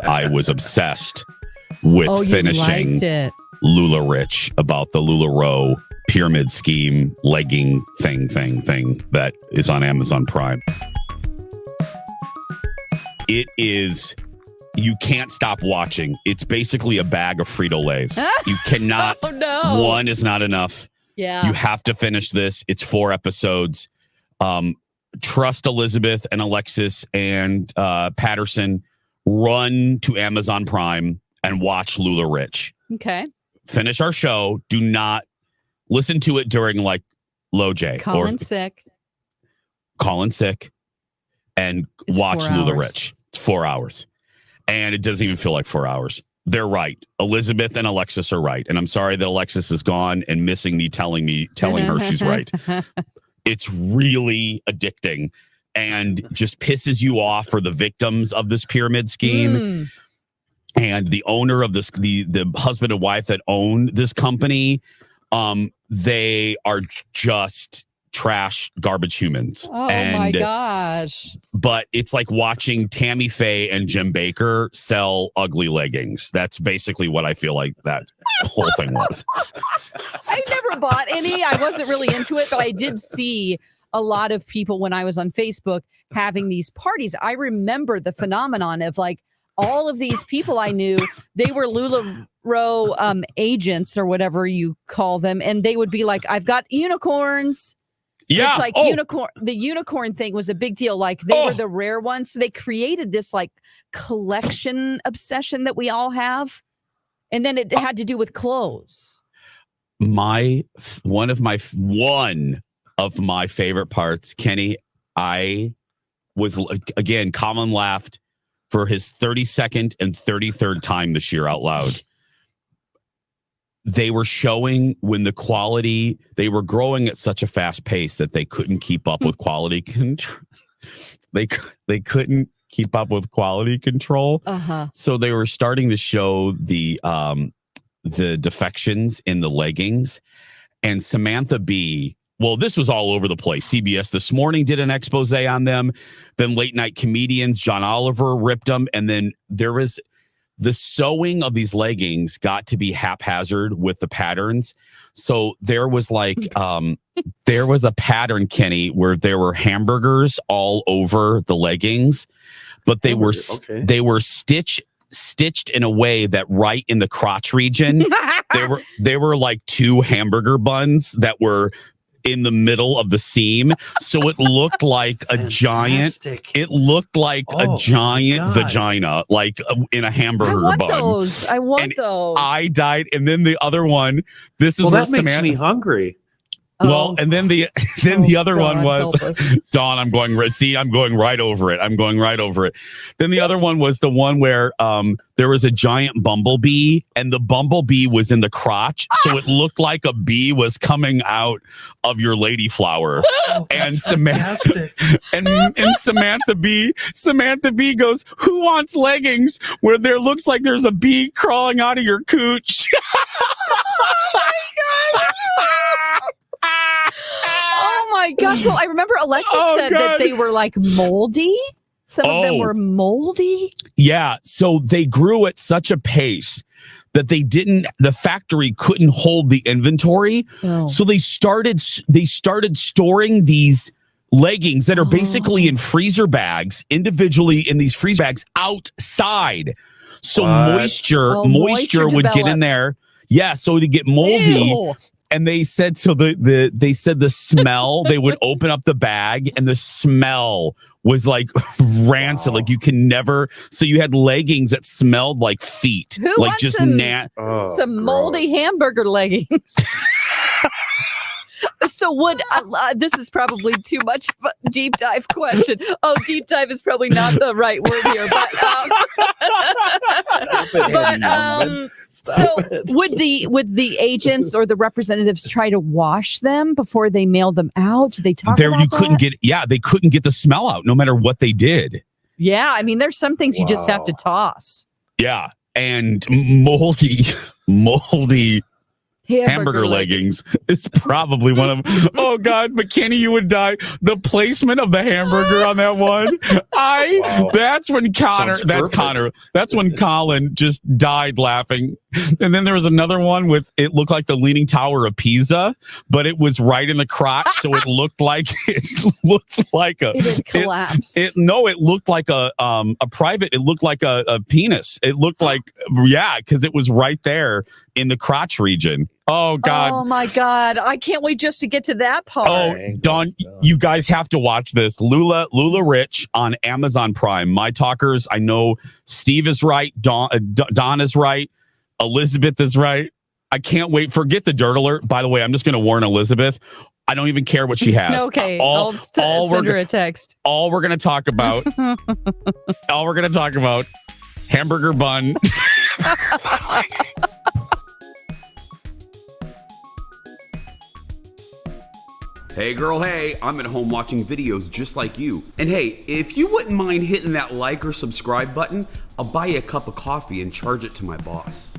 I was obsessed with finishing LuLaRoe about the LuLaRoe pyramid scheme legging thing that is on Amazon Prime. It is, you can't stop watching. It's basically a bag of Frito-Lays. You cannot. Oh, no. One is not enough. Yeah. You have to finish this. It's 4 episodes. Trust Elizabeth and Alexis and Patterson. Run to Amazon Prime and watch LuLaRoe. Okay. Finish our show. Do not listen to it during like low J. Colin's sick. And watch LuLaRoe. It's 4 hours. And it doesn't even feel like 4 hours. They're right. Elizabeth and Alexis are right. And I'm sorry that Alexis is gone and missing me telling her she's right. It's really addicting and just pisses you off for the victims of this pyramid scheme. And the owner of this, the husband and wife that own this company, they are just trash, garbage humans. Oh, my gosh. But it's like watching Tammy Faye and Jim Baker sell ugly leggings. That's basically what I feel like that whole thing was. I never bought any. I wasn't really into it, but I did see a lot of people when I was on Facebook having these parties. I remember the phenomenon of like all of these people I knew, they were LuLaRoe agents or whatever you call them. And they would be like, I've got unicorns. Yeah. It's like unicorn. The unicorn thing was a big deal. Like they were the rare ones. So they created this like collection obsession that we all have. And then it had to do with clothes. One of my favorite parts, Kenny, I was, again, Colin laughed for his 32nd and 33rd time this year out loud. They were showing when the quality, they were growing at such a fast pace that they couldn't keep up with quality control. They couldn't keep up with quality control. So they were starting to show the defections in the leggings. And Samantha Bee, well, this was all over the place. CBS This Morning did an expose on them. Then late night comedians, John Oliver ripped them. And then there was the sewing of these leggings got to be haphazard with the patterns. So there was like, there was a pattern, Kenny, where there were hamburgers all over the leggings, but they were stitched in a way that right in the crotch region, they were like 2 hamburger buns that were in the middle of the seam, so it looked like a giant vagina, like in a hamburger bun. I want those. I died. And then the other one, this is where that makes me hungry. Well, and then the other one was Dawn. I'm going right over it. Then the other one was the one where there was a giant bumblebee, and the bumblebee was in the crotch, so it looked like a bee was coming out of your lady flower. And Samantha Bee goes, "Who wants leggings where there looks like there's a bee crawling out of your cooch?" Oh my gosh. Well, I remember Alexis said that they were like moldy. Some of them were moldy. Yeah. So they grew at such a pace that the factory couldn't hold the inventory. So they started storing these leggings that are basically in freezer bags, individually in these freezer bags outside. So moisture would get in there. Yeah. So to get moldy. Ew. And they said, the smell, they would open up the bag and the smell was like rancid. Like you can never, so you had leggings that smelled like feet. Who like wants just some moldy hamburger leggings? So this is probably too much of a deep dive question. Deep dive is probably not the right word here, would the agents or the representatives try to wash them before they mailed them out? Did they talk about that? They couldn't get the smell out no matter what they did. Yeah, I mean, there's some things you just have to toss. Yeah, and moldy Hamburger leggings is probably one of them. Oh God, McKinney, you would die. The placement of the hamburger on that one. That's when that's when Colin just died laughing. And then there was another one with, it looked like the Leaning Tower of Pisa, but it was right in the crotch. So it looked like it collapsed. It looked like it looked like a penis. It looked like, because it was right there in the crotch region. Oh God. Oh my God. I can't wait just to get to that part. Oh, Don, you guys have to watch this. Lula Rich on Amazon Prime. My Talkers. I know Steve is right. Don is right. Elizabeth is right. I can't wait. Forget the dirt alert. By the way, I'm just going to warn Elizabeth. I don't even care what she has. Okay. I'll send her a text. All we're going to talk about. Hamburger bun. Hey girl, hey, I'm at home watching videos just like you. And hey, if you wouldn't mind hitting that like or subscribe button, I'll buy you a cup of coffee and charge it to my boss.